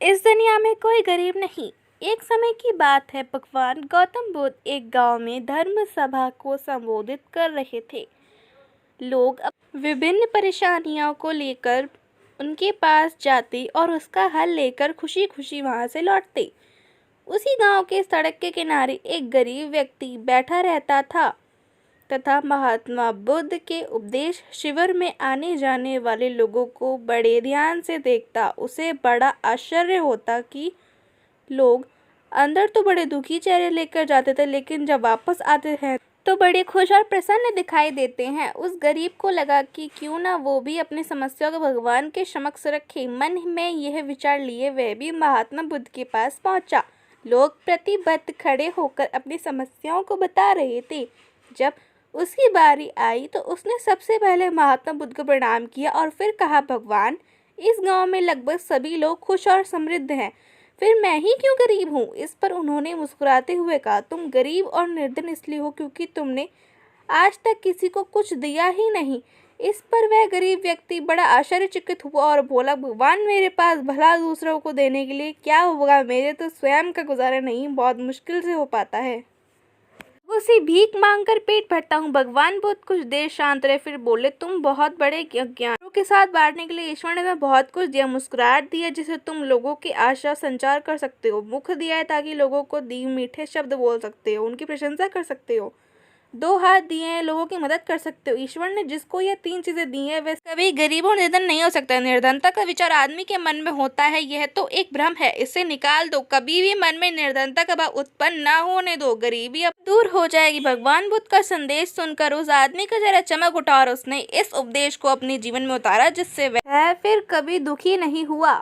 इस दुनिया में कोई गरीब नहीं। एक समय की बात है, भगवान गौतम बुद्ध एक गांव में धर्म सभा को संबोधित कर रहे थे। लोग विभिन्न परेशानियों को लेकर उनके पास जाते और उसका हल लेकर खुशी खुशी वहां से लौटते। उसी गांव के सड़क के किनारे एक गरीब व्यक्ति बैठा रहता था तथा महात्मा बुद्ध के उपदेश शिविर में आने जाने वाले लोगों को बड़े ध्यान से देखता। उसे बड़ा आश्चर्य होता कि लोग अंदर तो बड़े दुखी चेहरे लेकर जाते थे, लेकिन जब वापस आते हैं तो बड़े खुश और प्रसन्न दिखाई देते हैं। उस गरीब को लगा कि क्यों ना वो भी अपनी समस्या को भगवान के समक्ष रखे। मन में यह विचार लिए वह भी महात्मा बुद्ध के पास पहुंचा। लोग प्रतिबद्ध खड़े होकर अपनी समस्याओं को बता रहे थे। जब उसकी बारी आई तो उसने सबसे पहले महात्मा बुद्ध को प्रणाम किया और फिर कहा, भगवान, इस गांव में लगभग सभी लोग खुश और समृद्ध हैं, फिर मैं ही क्यों गरीब हूँ। इस पर उन्होंने मुस्कुराते हुए कहा, तुम गरीब और निर्धन इसलिए हो क्योंकि तुमने आज तक किसी को कुछ दिया ही नहीं। इस पर वह गरीब व्यक्ति बड़ा आश्चर्यचकित हुआ और बोला, भगवान, मेरे पास भला दूसरों को देने के लिए क्या होगा, मेरे तो स्वयं का गुजारा नहीं बहुत मुश्किल से हो पाता है। उसे भीख मांगकर पेट भरता हूँ। भगवान बुद्ध कुछ देर शांत रहे, फिर बोले, तुम बहुत बड़े ज्ञानों के साथ बांटने के लिए ईश्वर ने तुम्हें बहुत कुछ दिया। मुस्कुराहट दिया जिसे तुम लोगों की आशा संचार कर सकते हो। मुख दिया है ताकि लोगों को दी मीठे शब्द बोल सकते हो, उनकी प्रशंसा कर सकते हो। 2 हाथ दिए हैं, लोगों की मदद कर सकते हो। ईश्वर ने जिसको ये 3 चीजें दी हैं वह कभी गरीब और निर्धन नहीं हो सकता। निर्धनता का विचार आदमी के मन में होता है, यह तो एक भ्रम है, इसे निकाल दो। कभी भी मन में निर्धनता का भाव उत्पन्न ना होने दो, गरीबी अब दूर हो जाएगी। भगवान बुद्ध का संदेश सुनकर उस आदमी का चेहरा चमक उठा और उसने इस उपदेश को अपने जीवन में उतारा, जिससे वह फिर कभी दुखी नहीं हुआ।